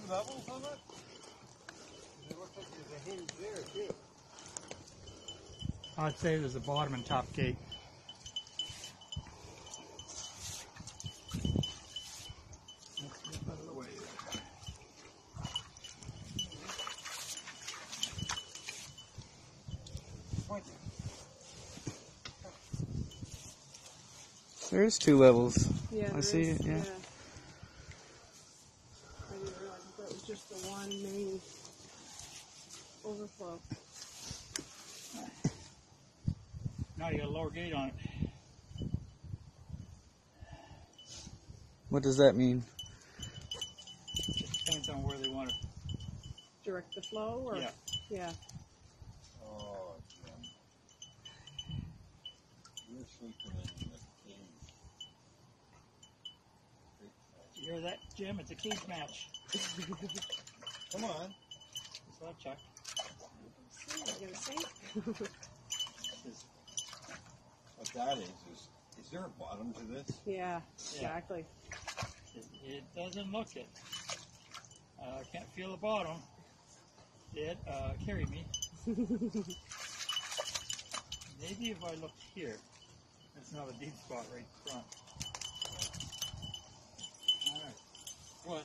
levels on it? It looks like there's a hinge there too. I'd say there's a bottom and top gate. Let's get out of the way. There is 2 levels. Yeah, I see it, yeah. I didn't realize that was just the one main overflow. Now you got a lower gate on it. What does that mean? It depends on where they want to. Direct the flow, or Yeah. yeah. Oh, Jim. You're sleeping in the cage. You hear that, Jim? It's a cage match. Come on. That's what, Chuck. See what you're gonna say? What that is there a bottom to this? Yeah, exactly. It doesn't look it. I can't feel the bottom. It carry me. Maybe if I look here, there's not a deep spot right in front. All right. What?